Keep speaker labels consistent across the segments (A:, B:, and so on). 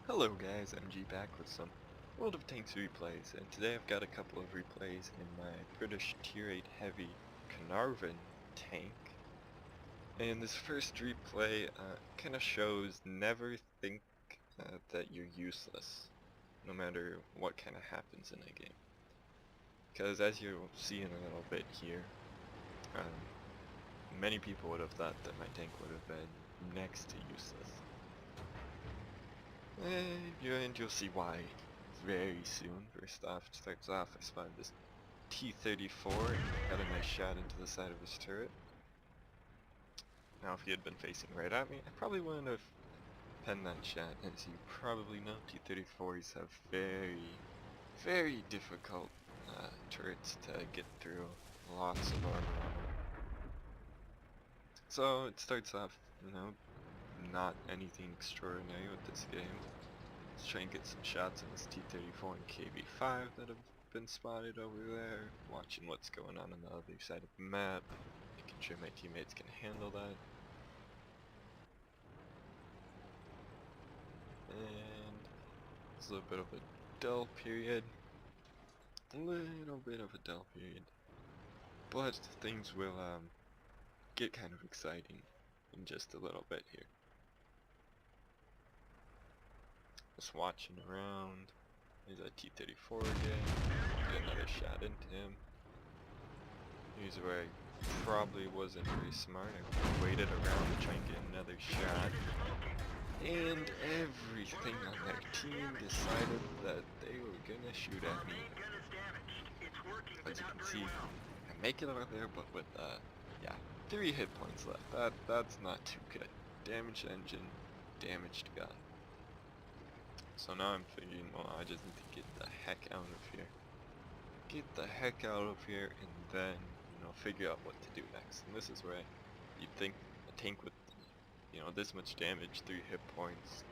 A: Hello guys, MG back with some World of Tanks replays, and today I've got a couple of replays in my British Tier 8 Heavy Carnarvon tank. And this first replay kind of shows never think that you're useless, no matter what kind of happens in a game. Because as you'll see in a little bit here, many people would have thought that my tank would have been next to useless. And you'll see why very soon. First off, starts off, I spotted this T-34 and got a nice shot into the side of his turret. Now if he had been facing right at me, I probably wouldn't have penned that shot. As you probably know, T-34s have very difficult turrets to get through. Lots of armor on them. So it starts off, not anything extraordinary with this game. Let's try and get some shots on this T-34 and KV-5 that have been spotted over there. Watching what's going on the other side of the map. Making sure my teammates can handle that. And it's a little bit of a dull period. But things will get kind of exciting in just a little bit here. Just watching around. There's a T-34 again. Get another shot into him. Here's where I probably wasn't very smart. I waited around to try and get another shot. And everything on their team decided that they were gonna shoot at me. As you can see, I make it over there, but with 3 hit points left. That's not too good. Damaged engine, damaged gun. So now I'm thinking, well, I just need to get the heck out of here. Get the heck out of here, and then, figure out what to do next. And this is where you'd think a tank with, this much damage, 3 hit points,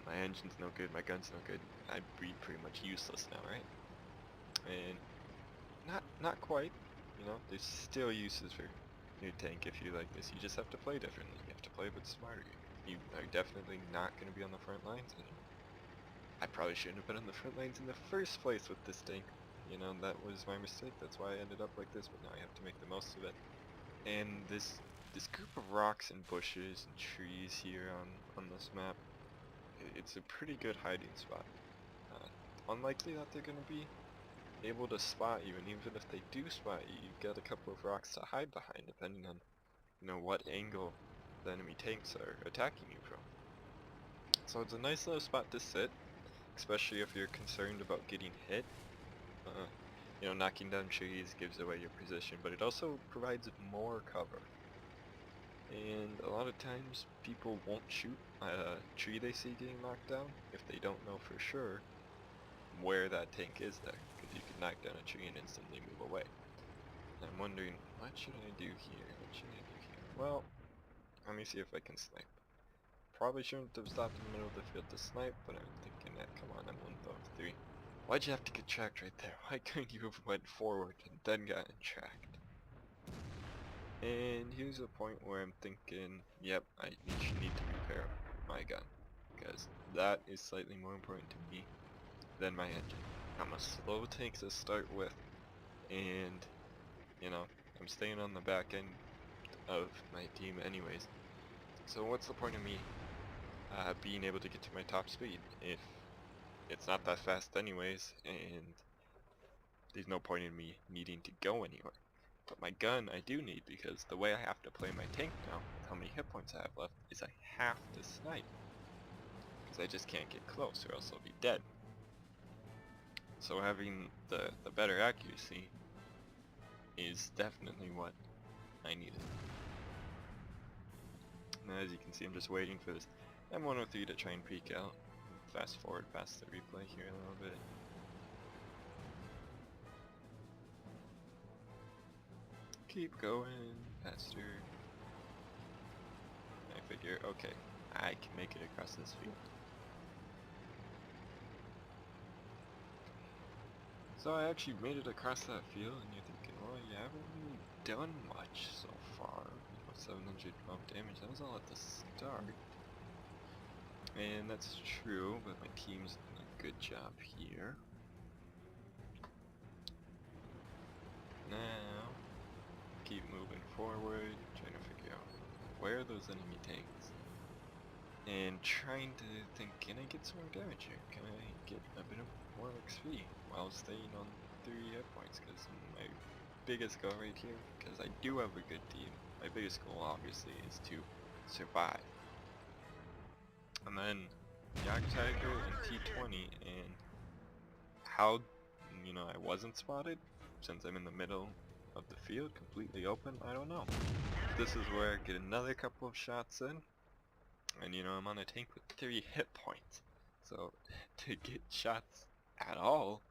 A: my engine's no good, my gun's no good, I'd be pretty much useless now, right? And not quite. There's still uses for your tank if you like this. You just have to play differently. You have to play a bit smarter. You are definitely not going to be on the front lines, and I probably shouldn't have been on the front lines in the first place with this tank. That was my mistake. That's why I ended up like this, but now I have to make the most of it. And this group of rocks and bushes and trees here on this map, it's a pretty good hiding spot. Unlikely that they're going to be able to spot you, and even if they do spot you, you've got a couple of rocks to hide behind, depending on what angle the enemy tanks are attacking you from. So it's a nice little spot to sit, especially if you're concerned about getting hit. Knocking down trees gives away your position, but it also provides more cover. And a lot of times people won't shoot at a tree they see getting knocked down if they don't know for sure where that tank is there, because you can knock down a tree and instantly move away. And I'm wondering, what should I do here? Well, let me see if I can snipe. Probably shouldn't have stopped in the middle of the field to snipe, but I'm thinking that, come on, I'm 1-3. Why'd you have to get tracked right there? Why couldn't you have went forward and then gotten tracked? And here's a point where I'm thinking, yep, I need to repair my gun, because that is slightly more important to me than my engine. I'm a slow tank to start with, and I'm staying on the back end of my team anyways. So what's the point of me being able to get to my top speed if it's not that fast anyways, and there's no point in me needing to go anywhere? But my gun I do need, because the way I have to play my tank now, with how many hit points I have left, is I have to snipe. Because I just can't get close or else I'll be dead. So having the better accuracy is definitely what I needed. And as you can see, I'm just waiting for this M103 to try and peek out. Fast forward past the replay here a little bit. Keep going, faster. I figure, okay, I can make it across this field. So I actually made it across that field, and you're thinking, well, you haven't really done much so far. 712 damage, that was all at the start. And that's true, but my team's doing a good job here. Now, keep moving forward, trying to figure out where are those enemy tanks. And trying to think, can I get some more damage here? Can I get a bit of more XP while staying on 3 hit points? Because my biggest goal right here, because I do have a good team, my biggest goal obviously is to survive. And then Yak Tiger and T20, and how, you know, I wasn't spotted, since I'm in the middle of the field, completely open, I don't know. This is where I get another couple of shots in, and you know, I'm on a tank with 3 hit points. So, to get shots at all,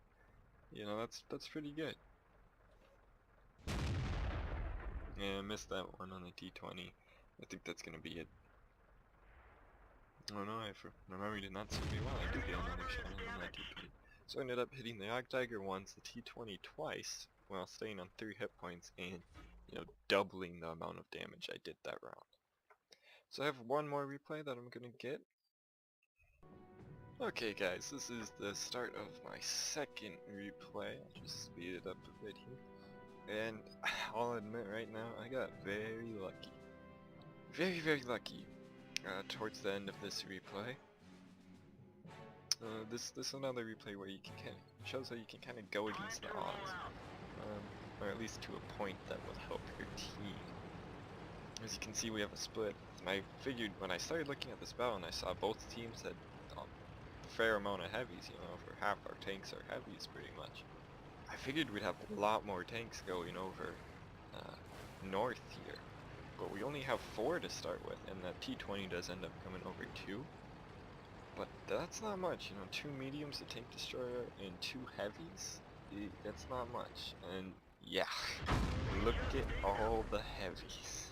A: you know, that's pretty good. Yeah, I missed that one on the T20. I think that's gonna be it. Oh no, my memory did not serve me well. I do get another shot on that T20. So I ended up hitting the Yak Tiger once, the T20 twice, while staying on 3 hit points and, you know, doubling the amount of damage I did that round. So I have one more replay that I'm gonna get. Okay guys, this is the start of my second replay. I'll just speed it up a bit here. And I'll admit right now, I got very lucky. Very lucky towards the end of this replay. This is another replay where you can shows how you can kind of go against the odds, or at least to a point that will help your team. As you can see, we have a split. I figured when I started looking at this battle and I saw both teams had a fair amount of heavies, you know, over half our tanks are heavies pretty much. I figured we'd have a lot more tanks going over north here, but we only have 4 to start with, and that T20 does end up coming over 2. But that's not much, you know, 2 mediums, a tank destroyer, and 2 heavies. That's not much. And yeah, look at all the heavies.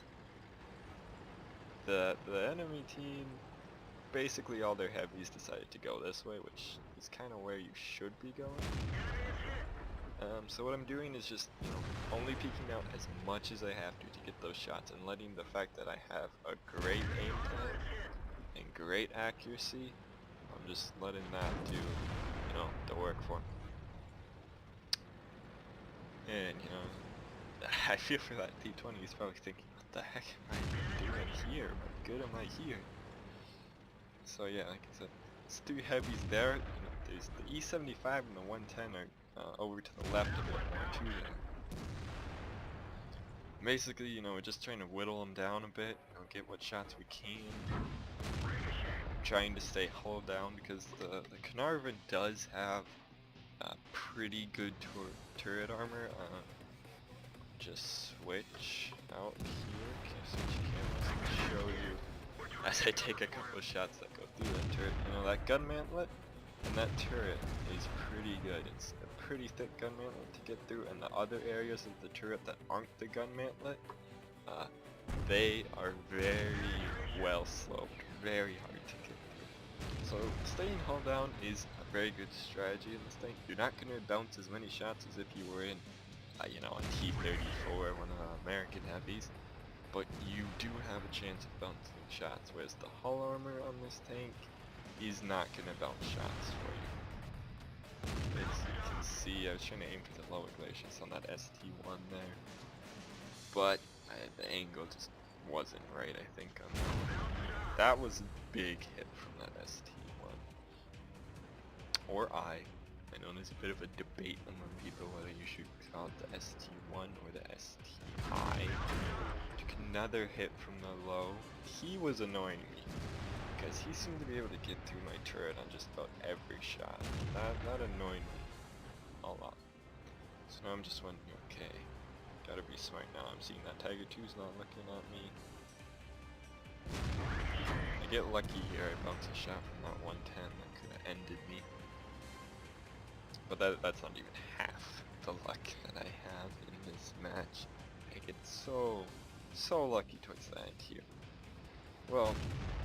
A: The enemy team, basically all their heavies decided to go this way, which is kind of where you should be going. So what I'm doing is just, you know, only peeking out as much as I have to get those shots, and letting the fact that I have a great aim time and great accuracy, I'm just letting that do, you know, the work for me. And, you know, I feel for that T20, he's probably thinking, what the heck am I doing here? What good am I here? So yeah, like I said, it's 3 heavies there. You know, there's the E75 and the 110 are over to the left a bit more too there. Basically, you know, we're just trying to whittle them down a bit, you know, get what shots we can. Trying to stay hull down because the Carnarvon does have pretty good turret armor. Just switch out here. Okay, switch cameras and show you as I take a couple of shots that go through that turret. You know, that gun mantlet and that turret is pretty good. It's a pretty thick gun mantlet to get through, and the other areas of the turret that aren't the gun mantlet, they are very well sloped, very hard to get through. So staying hull down is a very good strategy in this thing. You're not going to bounce as many shots as if you were in, you know, a T-34, one of the American heavies, but you do have a chance of bouncing shots, whereas the hull armor on this tank is not going to bounce shots for you. As you can see, I was trying to aim for the lower glaciers on that ST1 there, but the angle just wasn't right, I think, on that one. That was a big hit from that ST1. Or I know there's a bit of a debate among people whether you should call it the ST1 or the STI. Took another hit from the low. He was annoying me, because he seemed to be able to get through my turret on just about every shot. That annoyed me a lot. So now I'm just wondering, okay, gotta be smart now. I'm seeing that Tiger 2's not looking at me. I get lucky here, I bounce a shot from that 110 that could have ended me. But that's not even half the luck that I have in this match. I get so lucky towards the end here. Well,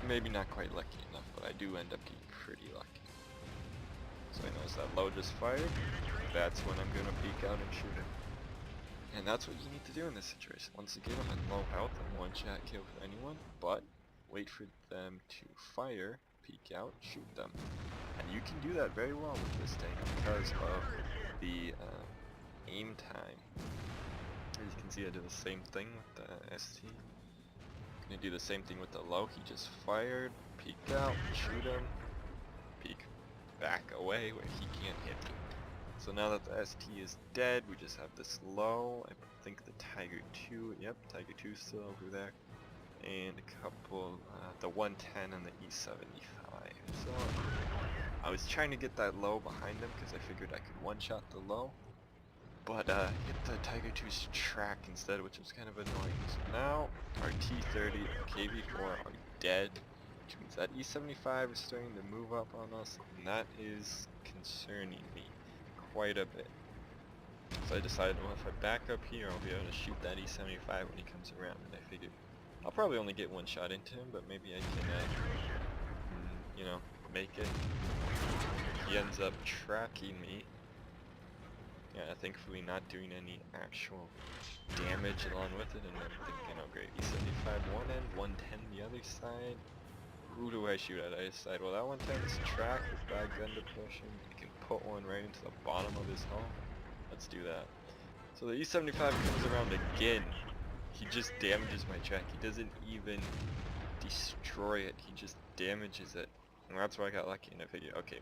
A: maybe not quite lucky enough, but I do end up getting pretty lucky. So I notice that low just fired. That's when I'm gonna peek out and shoot it. And that's what you need to do in this situation. Once again, I'm in low health and one-shot kill with anyone, but wait for them to fire, peek out, shoot them. And you can do that very well with this tank because of the aim time. As you can see, I did the same thing with the ST. Gonna do the same thing with the low. He just fired, peek out, shoot him, peek back away where he can't hit me. So now that the ST is dead, we just have this low. I think the Tiger 2, yep, Tiger 2 is still over there. And a couple, the 110 and the E75. So I was trying to get that low behind him because I figured I could one-shot the low. But hit the Tiger 2's track instead, which was kind of annoying. So now our T30 and KV4 are dead, which means that E75 is starting to move up on us, and that is concerning me quite a bit. So I decided, well, if I back up here, I'll be able to shoot that E75 when he comes around, and I figured I'll probably only get one shot into him, but maybe I can, you know, make it. He ends up tracking me. Yeah, thankfully not doing any actual damage along with it, and I'm thinking, oh great, E75 one end, 110 the other side. Who do I shoot at? I decide, well, that 110 is track with back end depression. I can put one right into the bottom of his hull. Let's do that. So the E75 comes around again. He just damages my track. He doesn't even destroy it, he just damages it. And that's where I got lucky, and I figured, okay,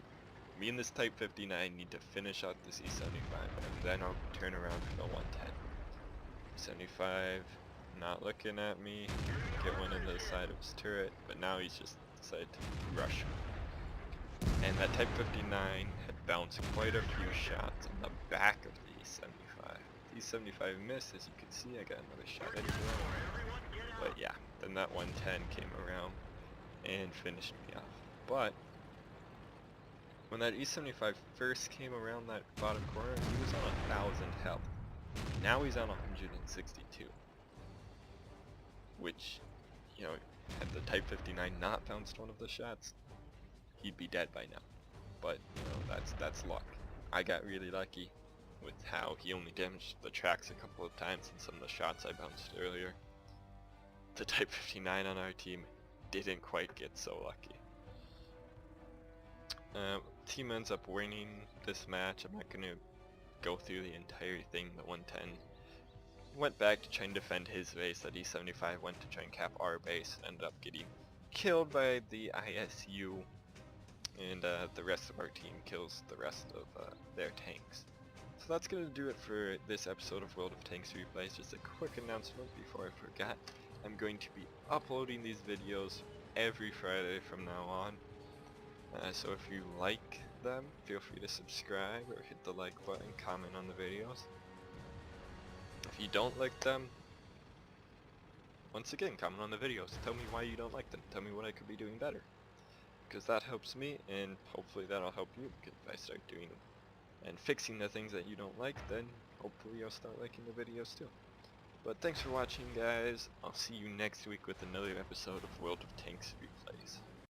A: me and this Type 59 need to finish out this E75, and then I'll turn around for the 110. E75 not looking at me, get one into the side of his turret, but now he's just decided to rush me. And that Type 59 had bounced quite a few shots on the back of the E75. The E75 missed, as you can see. I got another shot into it. But yeah, then that 110 came around and finished me off. But when that E75 first came around that bottom corner, he was on 1,000 health. Now he's on 162. Which, you know, had the Type 59 not bounced one of the shots, he'd be dead by now. But, you know, that's luck. I got really lucky with how he only damaged the tracks a couple of times in some of the shots I bounced earlier. The Type 59 on our team didn't quite get so lucky. Team ends up winning this match. I'm not going to go through the entire thing. The 110 went back to try and defend his base. That E75 went to try and cap our base and ended up getting killed by the ISU. And the rest of our team kills the rest of their tanks. So that's going to do it for this episode of World of Tanks Replays. Just a quick announcement before I forgot. I'm going to be uploading these videos every Friday from now on. So if you like them, feel free to subscribe or hit the like button, comment on the videos. If you don't like them, once again, comment on the videos. Tell me why you don't like them. Tell me what I could be doing better. Because that helps me, and hopefully that'll help you, because if I start doing them and fixing the things that you don't like, then hopefully you'll start liking the videos too. But thanks for watching, guys. I'll see you next week with another episode of World of Tanks Replays.